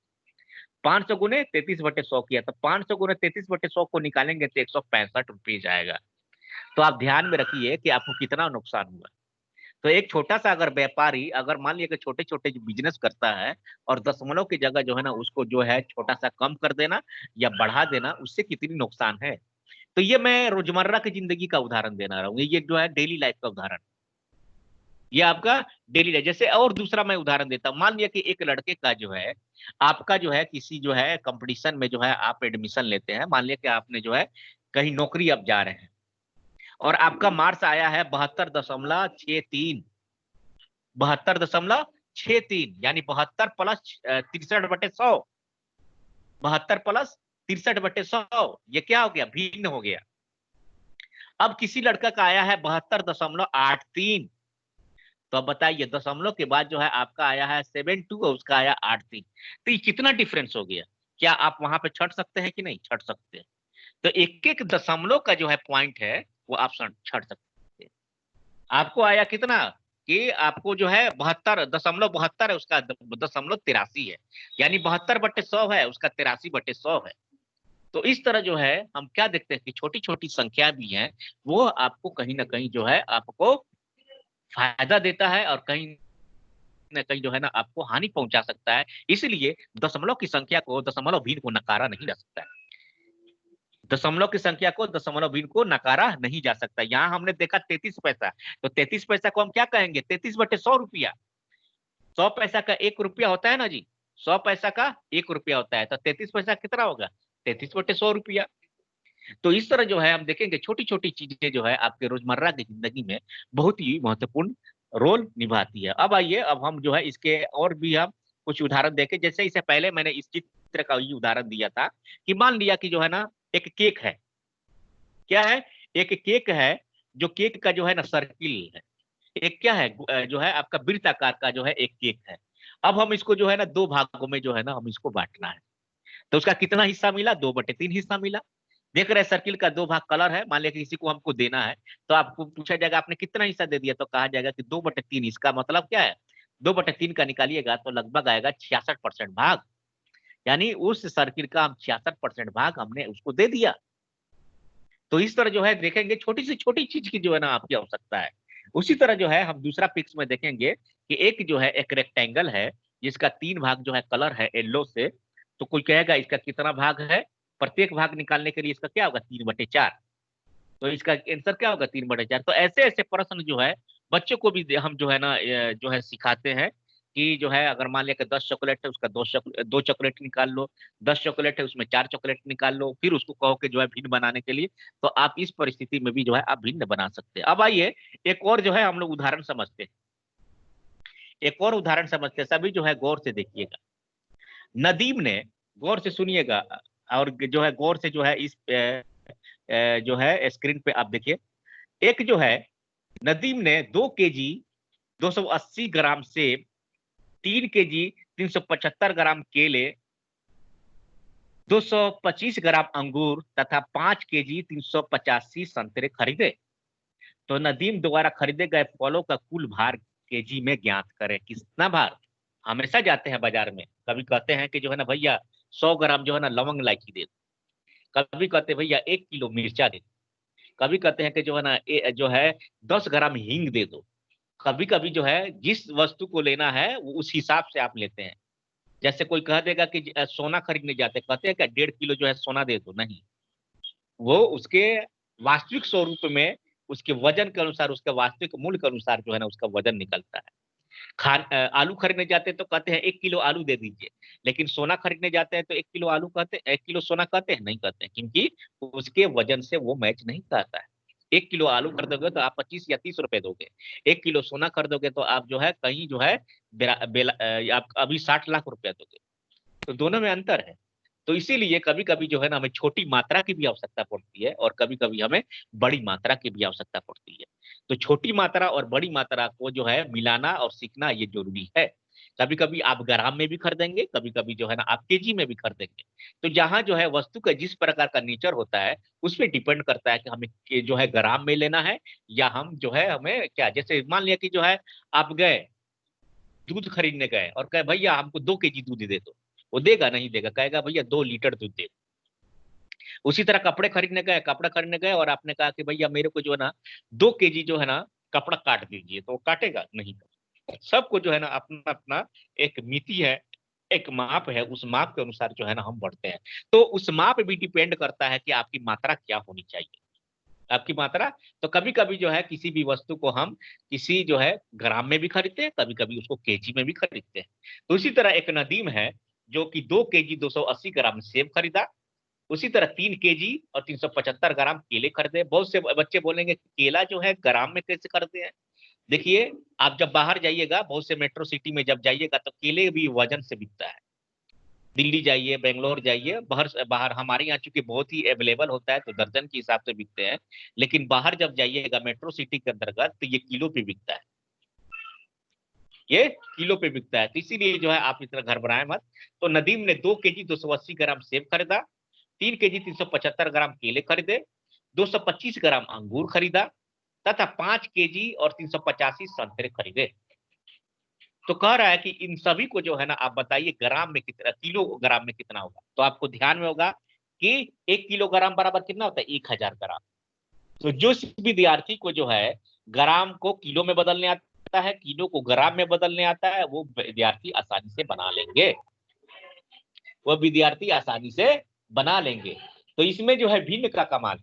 500 गुने 33/100 किया, तो 500 गुने 33/100 को निकालेंगे तो 165 रुपये जाएगा। तो आप ध्यान में रखिए कि आपको कितना नुकसान हुआ। तो एक छोटा सा अगर व्यापारी, अगर मान लिया कि छोटे छोटे जो बिजनेस करता है, और दशमलव की जगह जो है ना उसको जो है छोटा सा कम कर देना या बढ़ा देना, उससे कितनी नुकसान है। तो ये मैं रोजमर्रा की जिंदगी का उदाहरण देना रहा हूँ, ये जो है डेली लाइफ का उदाहरण, ये आपका डेली लाइफ। जैसे और दूसरा मैं उदाहरण देता हूँ, मान लिया कि एक लड़के का जो है, आपका जो है किसी जो है कंपटीशन में जो है आप एडमिशन लेते हैं, मान लिया कि आपने जो है कहीं नौकरी आप जा रहे हैं, और आपका मार्क्स आया है 72.63। 72.63 यानी 72+63/100। 72+63/100, ये क्या हो गया? भिन्न हो गया। अब किसी लड़का का आया है 72.83। तो अब बताइए, दशमलव के बाद जो है आपका आया है 72 और उसका आया 83। तो ये कितना डिफरेंस हो गया? क्या आप वहां पे छट सकते हैं कि नहीं छट सकते? तो एक एक दशमलव का जो है पॉइंट है वो आप छट सकते हैं। आपको आया कितना? कि आपको जो है 72.72 है, उसका 0.83 है, यानी 72/100 है, उसका 83/100 है। तो इस तरह जो है हम क्या देखते हैं कि छोटी छोटी संख्या भी है, वो आपको कहीं ना कहीं जो है आपको फायदा देता है, और कहीं ना कहीं जो है ना आपको हानि पहुंचा सकता है। इसलिए दशमलव की संख्या को, दशमलव भिन्न को नकारा नहीं जा सकता है। दशमलव की संख्या को, दशमलव भिन्न को नकारा नहीं जा सकता। यहाँ हमने देखा 33 पैसा, तो 33 पैसा को हम क्या कहेंगे? 33/100 रुपया। 100 पैसा का 1 रुपया होता है ना जी, 100 पैसा का 1 रुपया होता है, तो 33 पैसा कितना होगा? 33/100 रुपया। तो इस तरह जो है हम देखेंगे छोटी छोटी चीजें जो है आपके रोजमर्रा की जिंदगी में बहुत ही महत्वपूर्ण रोल निभाती है। अब आइए, अब हम जो है इसके और भी हम कुछ उदाहरण देखें। जैसे इससे पहले मैंने इस चित्र का ये उदाहरण दिया था कि मान लिया कि जो है ना एक केक है। क्या है? एक केक है, जो केक का जो है ना सर्किल है। एक क्या है, जो है आपका वृत्ताकार का जो है एक केक है। अब हम इसको जो है ना दो भागों में जो है ना हम इसको बांटना है। तो उसका कितना हिस्सा मिला? 2/3 हिस्सा मिला। देख रहे हैं सर्किल का दो भाग कलर है, मान लिया कि किसी को हमको देना है, तो आपको पूछा जाएगा आपने कितना हिस्सा दे दिया, तो कहा जाएगा कि 2/3। इसका मतलब क्या है? 2/3 का निकालिएगा तो लगभग आएगा 66% भाग, यानी उस सर्किल का हम 66% भाग हमने उसको दे दिया। तो इस तरह जो है देखेंगे छोटी से छोटी चीज की जो है ना आपकी आवश्यकता है। उसी तरह जो है हम दूसरा पिक्स में देखेंगे कि एक जो है एक रेक्टेंगल है, जिसका 3 भाग जो है कलर है येलो से। तो कोई कहेगा इसका कितना भाग है? प्रत्येक भाग निकालने के लिए इसका क्या होगा? 3/4। तो इसका आंसर क्या होगा? 3/4। तो ऐसे ऐसे प्रश्न जो है बच्चों को भी हम जो है ना जो है सिखाते हैं कि जो है अगर मान लिया कि 10 चॉकलेट है, उसका 2 चॉकलेट निकाल लो। 10 चॉकलेट है, उसमें 4 चॉकलेट निकाल लो, फिर उसको कहो कि जो है भिन्न बनाने के लिए। तो आप इस परिस्थिति में भी जो है आप भिन्न बना सकते हैं। अब आइए एक और जो है हम लोग उदाहरण समझते हैं। एक और उदाहरण समझते हैं, सभी जो है गौर से देखिएगा। नदीम ने, गौर से सुनिएगा, और जो है गौर से जो है इस जो है स्क्रीन पे आप देखिए। एक जो है नदीम ने 2 केजी 280 ग्राम सेब, 3 केजी 375 ग्राम केले, 225 ग्राम अंगूर तथा 5 केजी 385 संतरे खरीदे। तो नदीम द्वारा खरीदे गए फलों का कुल भार केजी में ज्ञात करें। कितना भार? हमेशा जाते हैं बाजार में, कभी कहते हैं कि जो है ना भैया 100 ग्राम जो है ना लवंग इलायची दे दो, कभी कहते हैं भैया 1 किलो मिर्चा दे दो, कभी कहते हैं कि जो है ना जो है 10 ग्राम हींग दे दो। कभी कभी जो है जिस वस्तु को लेना है वो उस हिसाब से आप लेते हैं। जैसे कोई कह देगा कि सोना खरीदने जाते, कहते हैं कि 1.5 किलो जो है सोना दे दो, नहीं, वो उसके वास्तविक स्वरूप में, उसके वजन के अनुसार, उसके वास्तविक मूल्य के अनुसार जो है ना उसका वजन निकलता है। आलू खरीदने जाते हैं तो कहते हैं 1 किलो आलू दे दीजिए, लेकिन सोना खरीदने जाते हैं तो 1 किलो आलू कहते हैं, 1 किलो सोना कहते हैं नहीं कहते हैं, क्योंकि उसके वजन से वो मैच नहीं करता है। 1 किलो आलू खरीदोगे तो आप 25 या 30 रुपए दोगे। 1 किलो सोना खरीदोगे तो आप जो है कहीं जो है आप अभी 60 लाख रुपया दोगे। तो दोनों में अंतर है। तो इसीलिए कभी कभी जो है ना हमें छोटी मात्रा की भी आवश्यकता पड़ती है और कभी कभी हमें बड़ी मात्रा की भी आवश्यकता पड़ती है। तो छोटी मात्रा और बड़ी मात्रा को जो है मिलाना और सीखना ये जरूरी है। कभी कभी आप ग्राम में भी खरीदेंगे, कभी कभी जो है ना आप केजी में भी खरीदेंगे। तो जहां जो है वस्तु का जिस प्रकार का नेचर होता है उस पर डिपेंड करता है कि हमें जो है ग्राम में लेना है या हम जो है हमें क्या, जैसे मान लिया कि जो है आप गए दूध खरीदने गए और कहे भैया हमको 2 केजी दूध दे दो, वो देगा नहीं देगा, कहेगा भैया 2 लीटर दूध दे। उसी तरह कपड़े खरीदने गए और आपने कहा कि भैया मेरे को जो है ना 2 केजी जो है ना कपड़ा काट दीजिए, तो वो काटेगा नहीं। सबको जो है ना अपना अपना एक मिति है, एक माप है, उस माप के अनुसार जो है ना हम बढ़ते हैं। तो उस माप भी डिपेंड करता है कि आपकी मात्रा क्या होनी चाहिए, आपकी मात्रा। तो कभी कभी जो है किसी भी वस्तु को हम किसी जो है ग्राम में भी खरीदते हैं, कभी कभी उसको केजी में भी खरीदते हैं। तो इसी तरह एक नदीम है जो कि 2 केजी 280 ग्राम सेब खरीदा, उसी तरह 3 केजी और 375 ग्राम केले खरीदे। बहुत से बच्चे बोलेंगे केला जो है ग्राम में कैसे खरीदते हैं। देखिए, आप जब बाहर जाइएगा, बहुत से मेट्रो सिटी में जब जाइएगा तो केले भी वजन से बिकता है। दिल्ली जाइए, बेंगलोर जाइए, बाहर बाहर हमारे यहाँ चूंकि बहुत ही अवेलेबल होता है तो दर्जन के हिसाब से बिकते हैं। लेकिन बाहर जब जाइएगा मेट्रो सिटी के अंतर्गत तो ये किलो पे बिकता है, ये किलो पे बिकता है। तो इसीलिए जो है आप इतना घर बनाए मत। तो नदीम ने 2 केजी 280 ग्राम सेब खरीदा, 3 केजी 375 ग्राम केले खरीदे, 225 ग्राम अंगूर खरीदा तथा 5 केजी और 385 संतरे खरीदे। तो कह रहा है कि इन सभी को जो है ना आप बताइए ग्राम में कितना, किलोग्राम में कितना होगा। तो आपको ध्यान में होगा कि 1 किलोग्राम बराबर कितना होता है, 1000 ग्राम। तो जो विद्यार्थी को जो है ग्राम को किलो में बदलने आता है, किलो को ग्राम में बदलने आता है, वो विद्यार्थी आसानी से बना लेंगे, वो विद्यार्थी आसानी से बना लेंगे। तो इसमें जो है भिन्न का कमाल,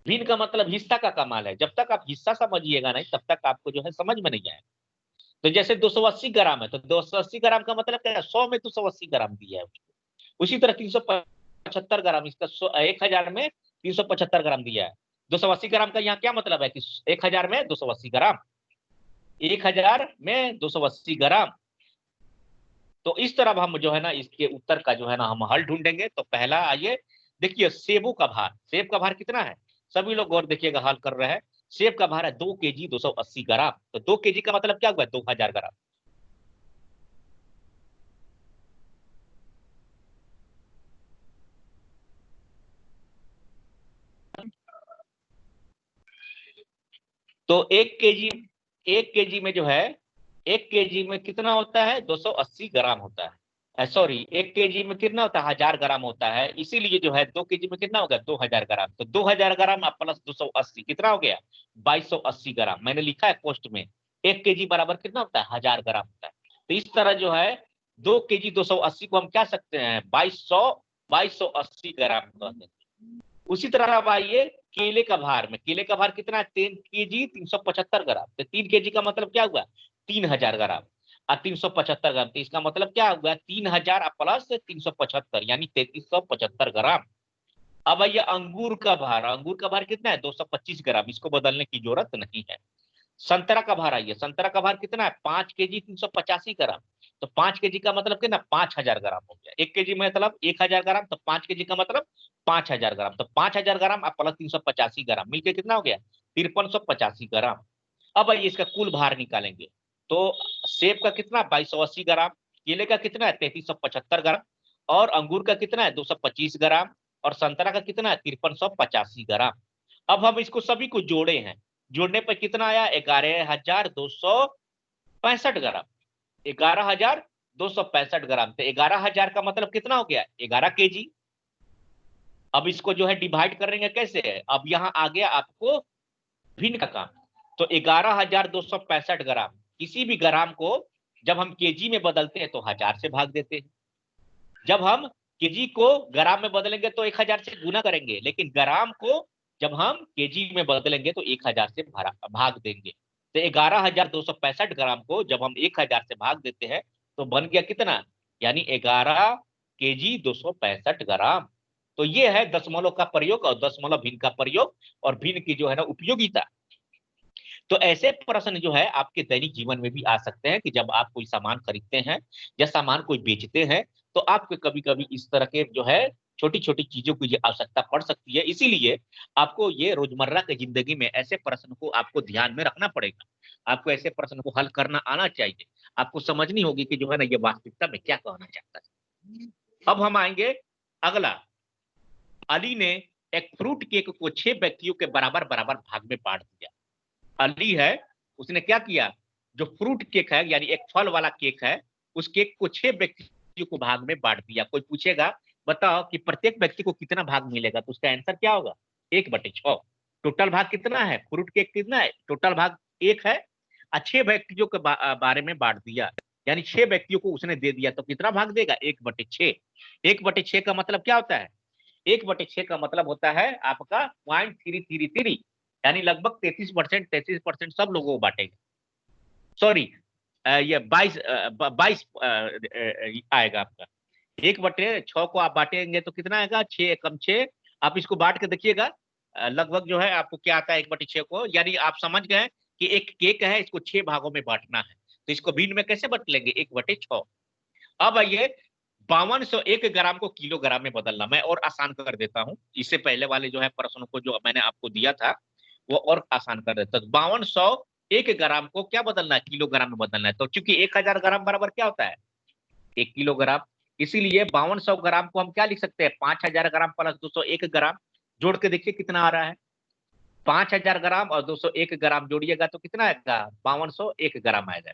भिन्न का मतलब हिस्सा का कमाल है। जब तक आप हिस्सा समझिएगा नहीं तब तक आपको जो है समझ में नहीं आएगा। तो जैसे 280 ग्राम है तो 280 ग्राम का मतलब क्या है, 100 में 280 ग्राम दिया है उसको। उसी तरह 375 ग्राम, इसका 1000 में 375 ग्राम दिया है। 280 ग्राम का यहाँ क्या मतलब है कि 1000 में 280 ग्राम, 1000 में 280 ग्राम। तो इस तरह हम जो है ना इसके उत्तर का जो है ना हम हल ढूंढेंगे। तो पहला आइए देखिए, सेबों का भार, सेब का भार कितना है, सभी लोग गौर देखिएगा, हल कर रहे हैं। सेब का भार है 2 केजी 280 ग्राम। तो 2 केजी का मतलब क्या हुआ, 2000 ग्राम। तो 1 केजी, 1 केजी में जो है, 1 केजी में कितना होता है, 280 ग्राम होता है। सॉरी, 1 केजी में कितना होता है, 1000 ग्राम होता है। इसीलिए जो है 2 केजी में कितना होगा, 2000 ग्राम। तो 2000 ग्राम आप प्लस 280 कितना हो गया, 2280 ग्राम। मैंने लिखा है पोस्ट में, 1 केजी बराबर कितना होता है, 1000 ग्राम होता है। तो इस तरह जो है 2 केजी 280 को हम क्या सकते हैं, 2280 ग्राम कहते हैं। उसी तरह अब आइए केले का भार में, केले का भार कितना है, 3 केजी 375 ग्राम। तो 3 केजी का मतलब क्या हुआ, 3000 ग्राम और 375 ग्राम। तो इसका मतलब क्या हुआ, 3000 प्लस 375 यानी 3375 ग्राम। अब आइए अंगूर का भार, अंगूर का भार कितना है, 225 ग्राम। इसको बदलने की जरूरत नहीं है। संतरा का भार आइए, संतरा का भार कितना है, 5 केजी 385 ग्राम। तो 5 केजी का मतलब कितना, 5000 ग्राम हो गया। 1 केजी मतलब 1000 ग्राम, तो 5 केजी का मतलब 5000 ग्राम। तो 5000 ग्राम और प्लस 385 ग्राम मिलकर कितना हो गया, 5385 ग्राम। अब आइए इसका कुल भार निकालेंगे। तो सेब का कितना, 2280 ग्राम, केले का कितना है, 3375 ग्राम, और अंगूर का कितना है, 225 ग्राम, और संतरा का कितना है, 5385 ग्राम। अब हम इसको सभी को जोड़े हैं, जोड़ने पर कितना आया, 11265 ग्राम। 11265 ग्राम। तो 11000 का मतलब कितना हो गया, 11 केजी। अब इसको जो है डिवाइड करेंगे कैसे, अब यहाँ आ गया आपको भिन्न का काम। तो 11265 ग्राम, किसी भी ग्राम को जब हम केजी में बदलते हैं तो 1000 से भाग देते हैं। जब हम केजी को ग्राम में बदलेंगे तो 1000 से गुना करेंगे, लेकिन ग्राम को जब हम केजी में बदलेंगे तो 1000 से भाग देंगे। तो 11265 ग्राम को जब हम 1000 से भाग देते हैं तो बन गया कितना, यानी 11 केजी 265 ग्राम। तो ये है दशमलव का प्रयोग और दशमलव भिन्न का प्रयोग और भिन्न की जो है ना उपयोगिता। तो ऐसे प्रश्न जो है आपके दैनिक जीवन में भी आ सकते हैं कि जब आप कोई सामान खरीदते हैं या सामान कोई बेचते हैं, तो आपको कभी कभी इस तरह के जो है छोटी छोटी चीजों की आवश्यकता पड़ सकती है। इसीलिए आपको ये रोजमर्रा की जिंदगी में ऐसे प्रश्न को आपको ध्यान में रखना पड़ेगा। आपको ऐसे प्रश्न को हल करना आना चाहिए। आपको समझनी होगी कि जो है ना ये वास्तविकता में क्या कहना चाहता है। अब हम आएंगे अगला। अली ने एक फ्रूट केक को 6 व्यक्तियों के बराबर बराबर भाग में बांट दिया। अली है, उसने क्या किया, जो फ्रूट केक है यानी एक फल वाला केक है, उस केक को 6 व्यक्तियों को भाग में बांट दिया। कोई पूछेगा बताओ कि प्रत्येक व्यक्ति को कितना भाग मिलेगा, तो उसका आंसर क्या होगा, 1/6। टोटल भाग कितना है, फ्रूट केक कितना है, टोटल भाग 1 है। 6 व्यक्तियों के बारे में बांट दिया, यानी 6 व्यक्तियों को उसने दे दिया, तो कितना भाग देगा, 1/6। 1/6 का मतलब क्या होता है, 1/6 का मतलब होता है आपका 0.333, यानी लगभग 33% सब लोगों को बांटेगा। सॉरी, ये 22 आएगा आपका। 1/6 को आप बांटेंगे तो कितना आएगा, 6 एकम 6। आप इसको बांट के देखिएगा, लगभग जो है आपको क्या आता है 1/6 को, यानी आप समझ गए कि एक केक है, इसको 6 भागों में बांटना है, तो इसको भिन्न में कैसे बांट लेंगे, 1/6। अब आइए 5201 ग्राम को किलोग्राम में बदलना, मैं और आसान कर देता हूं। इससे पहले वाले जो है प्रश्नों को जो मैंने आपको दिया था वो और आसान कर देता। 5201 ग्राम को क्या बदलना है, किलोग्राम में बदलना है। तो चूंकि 1000 ग्राम बराबर क्या होता है, 1 किलोग्राम, इसीलिए 5200 ग्राम को हम क्या लिख सकते हैं, 5000 ग्राम प्लस 201 ग्राम। जोड़ के देखिए कितना आ रहा है, 5000 ग्राम और 201 ग्राम जोड़िएगा तो कितना आएगा, 5201 ग्राम आएगा।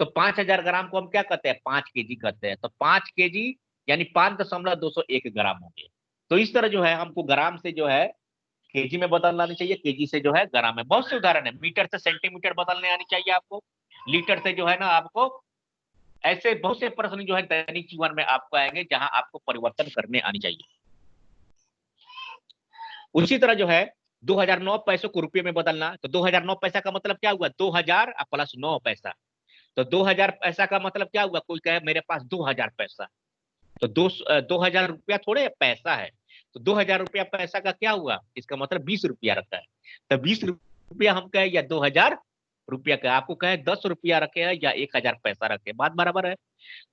तो 5000 ग्राम को हम क्या कहते हैं, 5 केजी कहते हैं। तो 5 केजी यानी 5.201 ग्राम हो गए। तो इस तरह जो है हमको ग्राम से जो है केजी में बदलना आनी चाहिए, केजी से जो है ग्राम में। बहुत से उदाहरण है, मीटर से सेंटीमीटर बदलने आनी चाहिए आपको, लीटर से जो है ना आपको, ऐसे बहुत से प्रश्न जो है दैनिक जीवन में आपको आएंगे जहां आपको परिवर्तन करने आनी चाहिए। उसी तरह जो है 2009 पैसों को रुपये में बदलना, तो 2009 पैसा का मतलब क्या हुआ, 2000 प्लस 9 पैसा। तो 2000 पैसा का मतलब क्या हुआ, कोई कहे मेरे पास 2000 पैसा, तो 2000 रुपया थोड़े पैसा है, तो 2000 रुपया पैसा का क्या हुआ, इसका मतलब 20 रुपया रखा है। तो 20 रुपया हम कहे या 2000 रुपया का, आपको कहे 10 रुपया रखे हैं या 1000 पैसा रखे, बात बराबर है।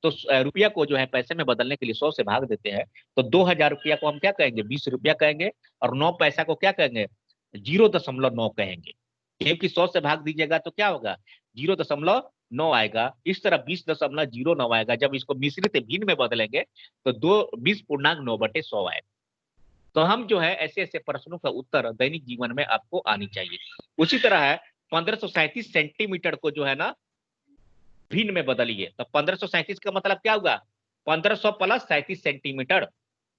तो रुपया को जो है पैसे में बदलने के लिए 100 से भाग देते हैं। तो 2000 रुपया को हम क्या कहेंगे, 20 रुपया कहेंगे, और 9 पैसा को क्या कहेंगे, 0.9 कहेंगे, क्योंकि 100 से भाग दीजिएगा तो क्या होगा, 0.9 आएगा। इस तरह 20.09 आएगा। जब इसको मिश्रित भिन्न में बदलेंगे तो 20.9/100 आएगा। तो हम जो है ऐसे ऐसे प्रश्नों का उत्तर दैनिक जीवन में आपको आनी चाहिए। उसी तरह है 1537 सेंटीमीटर को जो है ना भिन्न में बदलिए। तो 1537 का मतलब क्या हुआ, 1500 प्लस 37 सेंटीमीटर।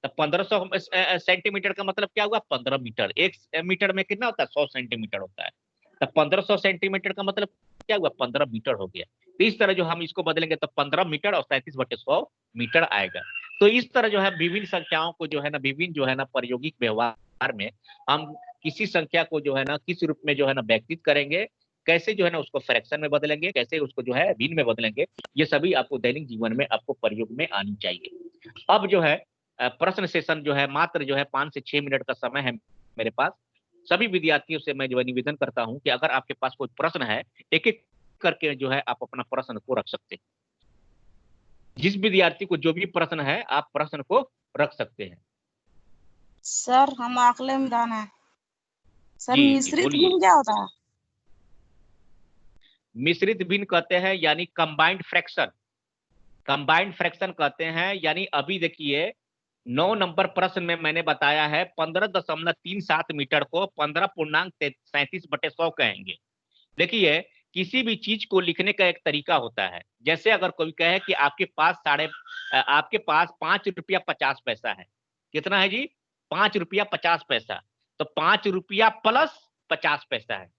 तो 1500 सेंटीमीटर का मतलब क्या हुआ, 15 मीटर। 1 मीटर में कितना होता है, 100 सेंटीमीटर होता है। तो 1500 सेंटीमीटर का मतलब क्या हुआ, 15 मीटर हो गया। तो इस तरह जो हम इसको बदलेंगे तो 15 मीटर और 37/100 मीटर आएगा। तो इस तरह जो है विभिन्न संख्याओं को जो है ना, विभिन्न जो है ना प्रायोगिक व्यवहार में हम किसी संख्या को जो है ना किस रूप में जो है ना व्यक्तित करेंगे, कैसे जो है ना उसको फ्रैक्शन में बदलेंगे, कैसे उसको जो है भिन्न में बदलेंगे, ये सभी आपको दैनिक जीवन में आपको प्रयोग में आनी चाहिए। अब जो है प्रश्न सेशन जो है मात्र जो है 5 से 6 मिनट का समय है मेरे पास। सभी विद्यार्थियों से मैं जो है निवेदन करता हूं कि अगर आपके पास कोई प्रश्न है, एक एक करके जो है आप अपना प्रश्न को रख सकते हैं। जिस विद्यार्थी को जो भी प्रश्न है आप प्रश्न को रख सकते हैं। सर हम आकले में जाना है। सर जी जी मिश्रित बोलिए। भिन्न क्या होता है? मिश्रित भिन्न कहते हैं यानी कंबाइंड फ्रैक्शन, कंबाइंड फ्रैक्शन कहते हैं। यानी अभी देखिए 9 नंबर प्रश्न में मैंने बताया है 15.37 मीटर को 15.37/100 कहेंगे। देखिए किसी भी चीज को लिखने का एक तरीका होता है। जैसे अगर कोई कहे कि आपके पास 5 रुपया 50 पैसा है, कितना है जी, 5 रुपया 50 पैसा। तो 5 रुपया प्लस 50 पैसा है,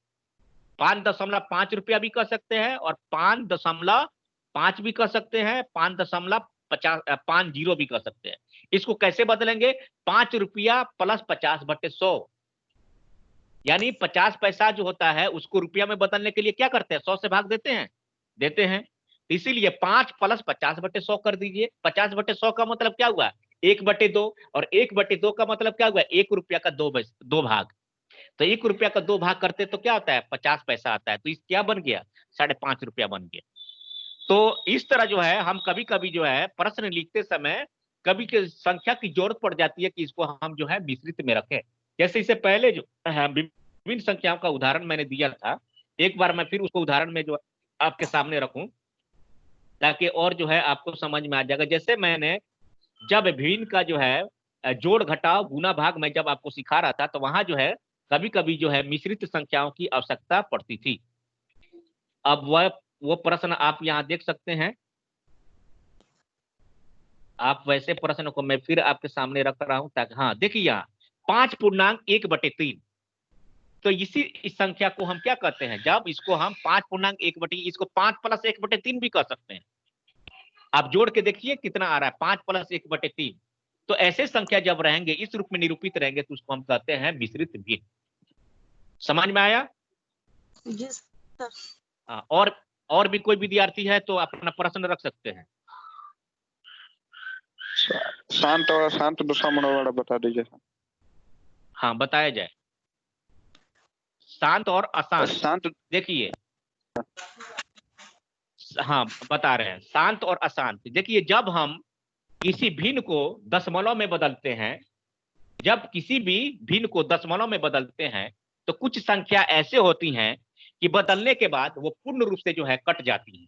5.5 रुपया भी कह सकते हैं और 5.5 भी कह सकते हैं, 5.50 भी कह सकते हैं। इसको कैसे बदलेंगे, 5 रुपया प्लस 50/100, यानी 50 पैसा जो होता है उसको रुपया में बदलने के लिए क्या करते हैं, 100 से भाग देते हैं। इसीलिए 5 प्लस 50/100 कर दीजिए। 50/100 का मतलब क्या हुआ, 1/2, और 1/2 का मतलब क्या हुआ, 1 रुपया का दो भाग। तो 1 रुपया का 2 भाग करते तो क्या आता है, 50 पैसा आता है। तो इस क्या बन गया, 5.5 रुपया बन गया। तो इस तरह जो है हम कभी कभी जो है प्रश्न लिखते समय कभी के संख्या की जरूरत पड़ जाती है कि इसको हम जो है मिश्रित में रखें। जैसे इससे पहले जो विभिन्न संख्याओं का उदाहरण मैंने दिया था, एक बार मैं फिर उसको उदाहरण में जो आपके सामने रखूं ताकि और जो है आपको समझ में आ जाएगा। जैसे मैंने जब भिन्न का जो है जोड़ घटाव गुना भाग मैं जब आपको सिखा रहा था, तो वहां जो है कभी कभी जो है मिश्रित संख्याओं की आवश्यकता पड़ती थी। अब वह वो प्रश्न आप यहाँ देख सकते हैं। आप वैसे प्रश्न को मैं फिर आपके सामने रख रहा हूं ताकि, हाँ देखिए यहाँ 5.1/3। तो इस संख्या को हम क्या कहते हैं, जब इसको हम 5.1/, इसको 5 + 1/3 भी कह सकते हैं। आप जोड़ के देखिए कितना आ रहा है, 5 + 1/3। तो ऐसे संख्या जब रहेंगे इस रूप में निरूपित रहेंगे तो उसको हम कहते हैं मिश्रित भिन्न। समझ में आया? जी सर। हाँ, और भी कोई विद्यार्थी है तो अपना प्रश्न रख सकते हैं। शांत और अशांत दशमलव वाला बता दीजिए। हाँ बताया जाए। शांत और अशांत, शांत देखिए, हाँ बता रहे हैं, शांत और अशांत। देखिए जब हम किसी भिन्न को दशमलव में बदलते हैं, जब किसी भी भिन्न को दशमलव में बदलते हैं तो कुछ संख्या ऐसे होती हैं कि बदलने के बाद वो पूर्ण रूप से जो है कट जाती है,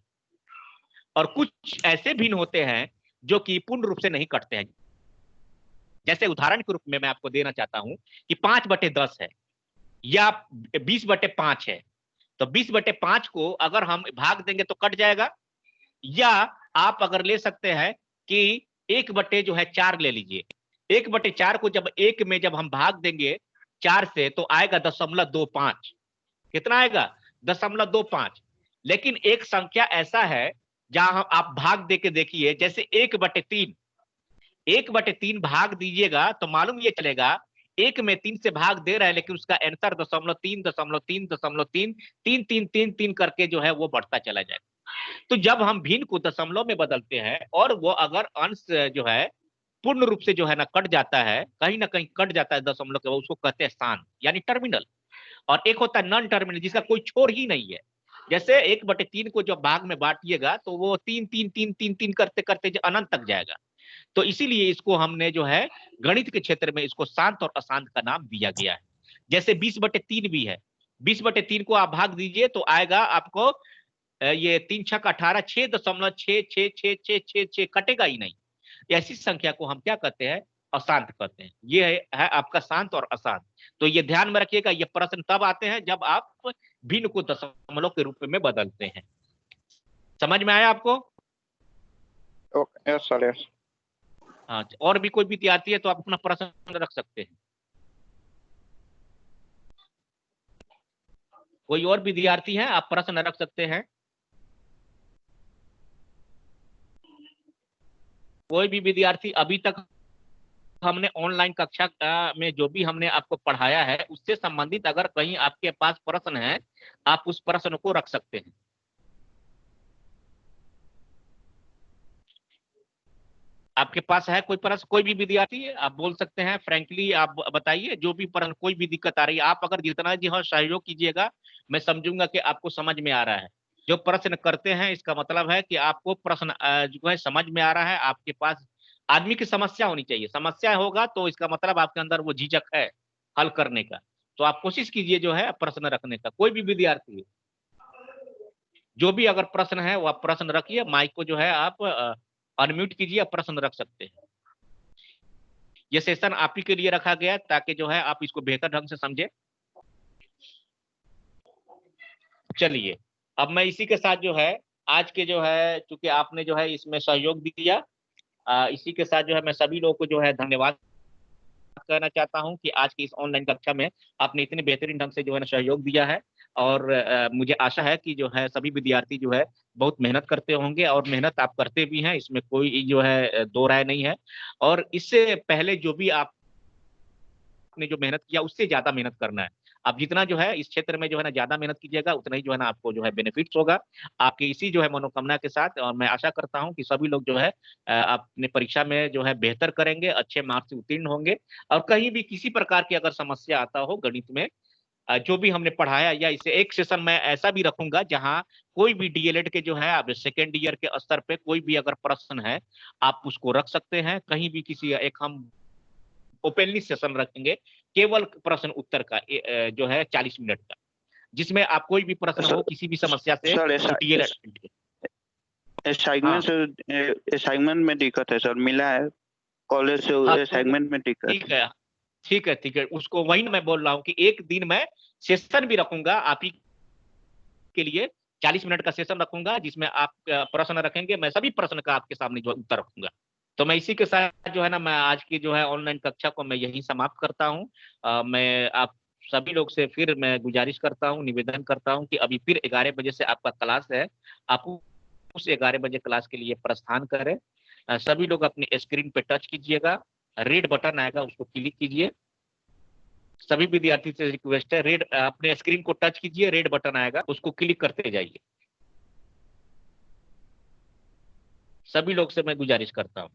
और कुछ ऐसे भिन्न होते हैं जो कि पूर्ण रूप से नहीं कटते हैं। जैसे उदाहरण के रूप में मैं आपको देना चाहता हूं कि 5/10 है या 20/5 है। तो 20/5 को अगर हम भाग देंगे तो कट जाएगा, या आप अगर ले सकते हैं कि 1/4 ले लीजिए। 1/4 को जब एक में जब हम भाग देंगे 4 से तो आएगा 0.25। कितना आएगा, 0.25। लेकिन एक संख्या ऐसा है जहां आप भाग दे के देखिए, जैसे 1/3, 1/3 भाग दीजिएगा तो मालूम ये चलेगा 1 में 3 से भाग दे रहा है, लेकिन उसका आंसर 0.3, 0.3, 0.3, 3 3 3 3 करके जो है वो बढ़ता चला जाएगा। तो जब हम भिन्न को दशमलव में बदलते हैं और वो अगर अंश जो है पूर्ण रूप से जो है ना कट जाता है, कहीं ना कहीं कट जाता है दशमलव के, उसको कहते हैं स्थान यानी टर्मिनल। और एक होता है नॉन टर्मिनल जिसका कोई छोर ही नहीं है। जैसे 1/3 को जब भाग में बांटिएगा तो वो 3 3 3 3 3 करते करते अनंत तक जाएगा। तो इसीलिए इसको हमने जो है गणित के क्षेत्र में इसको शांत और अशांत का नाम दिया गया है। जैसे 20/3 भी है, 20/3 को आप भाग दीजिए तो आएगा आपको ये 3 6 18, 6.666666 कटेगा ही नहीं। ऐसी संख्या को हम क्या कहते हैं, अशांत कहते हैं। ये है आपका शांत और अशांत। तो ये ध्यान में रखिएगा, ये प्रश्न तब आते हैं जब आप भिन्न को दशमलव के रूप में बदलते हैं। समझ में आया आपको? Yes sir, yes. हाँ, और भी कोई विद्यार्थी है तो आप अपना प्रश्न रख सकते हैं। कोई और विद्यार्थी है, आप प्रश्न रख सकते हैं। कोई भी विद्यार्थी अभी तक हमने ऑनलाइन कक्षा में जो भी हमने आपको पढ़ाया है उससे संबंधित अगर कहीं आपके पास प्रश्न है, आप उस प्रश्न को रख सकते हैं। आपके पास है कोई प्रश्न, कोई भी विद्यार्थी है, आप बोल सकते हैं, फ्रैंकली आप बताइए जो भी प्रश्न, कोई भी दिक्कत आ रही है। आप अगर जितना जी हाँ सहयोग कीजिएगा मैं समझूंगा कि आपको समझ में आ रहा है। जो प्रश्न करते हैं इसका मतलब है कि आपको प्रश्न जो है समझ में आ रहा है। आपके पास आदमी की समस्या होनी चाहिए, समस्या होगा तो इसका मतलब आपके अंदर वो झिझक है हल करने का। तो आप कोशिश कीजिए जो है प्रश्न रखने का। कोई भी विद्यार्थी जो भी अगर प्रश्न है वो आप प्रश्न रखिए, माइक को जो है आप अनम्यूट कीजिए, प्रश्न रख सकते हैं। ये सेशन आप ही के लिए रखा गया ताकि जो है आप इसको बेहतर ढंग से समझे। चलिए अब मैं इसी के साथ जो है आज के जो है, चूंकि आपने जो है इसमें सहयोग दिया, इसी के साथ जो है मैं सभी लोगों को जो है धन्यवाद कहना चाहता हूं कि आज की इस ऑनलाइन कक्षा में आपने इतने बेहतरीन ढंग से जो है ना सहयोग दिया है। और मुझे आशा है कि जो है सभी विद्यार्थी जो है बहुत मेहनत करते होंगे, और मेहनत आप करते भी हैं, इसमें कोई जो है दो राय नहीं है। और इससे पहले जो भी आपने जो मेहनत किया उससे ज्यादा मेहनत करना है। आप जितना जो है इस क्षेत्र में जो है ना ज्यादा मेहनत कीजिएगा, उतना ही जो है ना आपको जो है बेनिफिट्स होगा आपकी इसी जो है मनोकामना के साथ। और मैं आशा करता हूँ कि सभी लोग जो है अपने परीक्षा में जो है बेहतर करेंगे, अच्छे मार्क्स से उत्तीर्ण होंगे। और कहीं भी किसी प्रकार की अगर समस्या आता हो गणित में, जो भी हमने पढ़ाया, या इसे एक सेशन मैं ऐसा भी रखूंगा जहां कोई भी डीएलएड के जो है अब सेकेंड ईयर के स्तर पे कोई भी अगर प्रश्न है, आप उसको रख सकते हैं कहीं भी। किसी एक हम ओपनली सेशन रखेंगे केवल प्रश्न उत्तर का, जो है 40 मिनट का, जिसमें आप कोई भी प्रश्न हो किसी भी समस्या से सर तो डीएलएड। असाइनमेंट से असाइनमेंट में दिक्कत है सर, मिला है कॉलेज से हाँ, असाइनमेंट में दिक्कत। ठीक है, ठीक है, ठीक है, उसको वही मैं बोल रहा हूँ कि एक दिन मैं सेशन भी रखूंगा आप ही के लिए, 40 मिनट का सेशन रखूंगा जिसमें आप प्रश्न रखेंगे, मैं सभी प्रश्न का आपके सामने जो उत्तर रखूंगा। तो मैं इसी के साथ जो है ना मैं आज की जो है ऑनलाइन कक्षा को मैं यही समाप्त करता हूँ। मैं आप सभी लोग से फिर मैं गुजारिश करता हूँ, निवेदन करता हूँ कि अभी फिर 11 बजे से आपका क्लास है, आप उस 11 बजे क्लास के लिए प्रस्थान करें। सभी लोग अपनी स्क्रीन पे टच कीजिएगा, रेड बटन आएगा उसको क्लिक कीजिए। सभी विद्यार्थी से रिक्वेस्ट है, रेड अपने स्क्रीन को टच कीजिए, रेड बटन आएगा उसको क्लिक करते जाइए। सभी लोग से मैं गुजारिश करता हूं,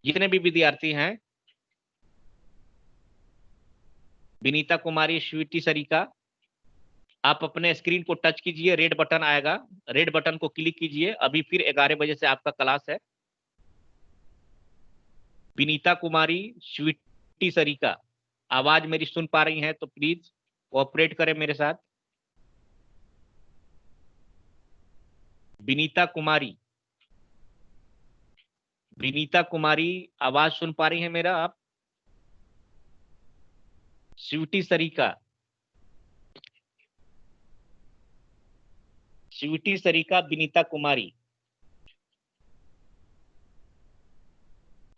जितने भी विद्यार्थी हैं, विनीता कुमारी, स्वीटी सरिका, आप अपने स्क्रीन को टच कीजिए, रेड बटन आएगा, रेड बटन को क्लिक कीजिए। अभी फिर 11 बजे से आपका क्लास है। विनीता कुमारी, स्वीटी सरिका, आवाज मेरी सुन पा रही हैं तो प्लीज कोऑपरेट करें मेरे साथ। विनीता कुमारी, विनीता कुमारी, आवाज सुन पा रही हैं मेरा आप? स्वीटी सरिका, स्वीटी सरिका, विनीता कुमारी,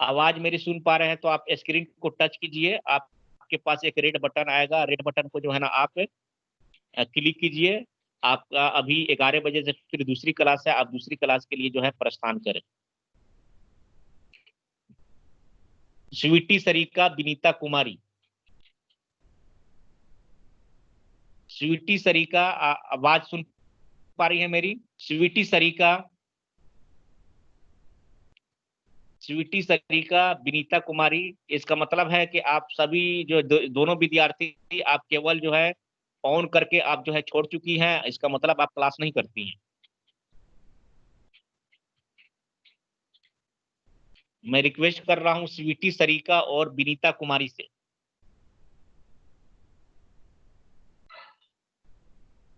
आवाज मेरी सुन पा रहे हैं तो आप स्क्रीन को टच कीजिए, आपके पास एक रेड बटन आएगा, रेड बटन को जो है ना आप क्लिक कीजिए। आपका अभी 11 बजे से फिर दूसरी क्लास है, आप दूसरी क्लास के लिए जो है प्रस्थान करें। स्वीटी सरिका, विनीता कुमारी, स्वीटी सरिका, आवाज सुन पा रही है मेरी? स्वीटी सरिका, स्वीटी सरिका, विनीता कुमारी, इसका मतलब है कि आप सभी जो दोनों विद्यार्थी आप केवल जो है ऑन करके आप जो है छोड़ चुकी हैं, इसका मतलब आप क्लास नहीं करती हैं। मैं रिक्वेस्ट कर रहा हूं स्वीटी सरिका और विनीता कुमारी से।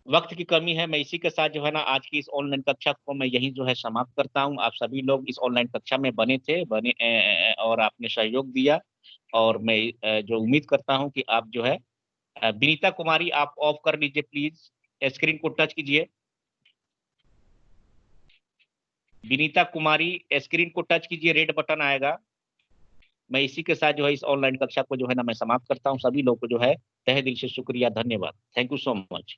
वक्त की कमी है, मैं इसी के साथ जो है ना आज की इस ऑनलाइन कक्षा को मैं यही जो है समाप्त करता हूं। आप सभी लोग इस ऑनलाइन कक्षा में बने थे, और आपने सहयोग दिया, और मैं जो उम्मीद करता हूं कि आप जो है विनीता कुमारी आप ऑफ कर लीजिए प्लीज, स्क्रीन को टच कीजिए। विनीता कुमारी स्क्रीन को टच कीजिए, रेड बटन आएगा। मैं इसी के साथ जो है इस ऑनलाइन कक्षा को जो है ना मैं समाप्त करता हूं। सभी लोग को जो है तहे दिल से शुक्रिया, धन्यवाद, थैंक यू सो मच।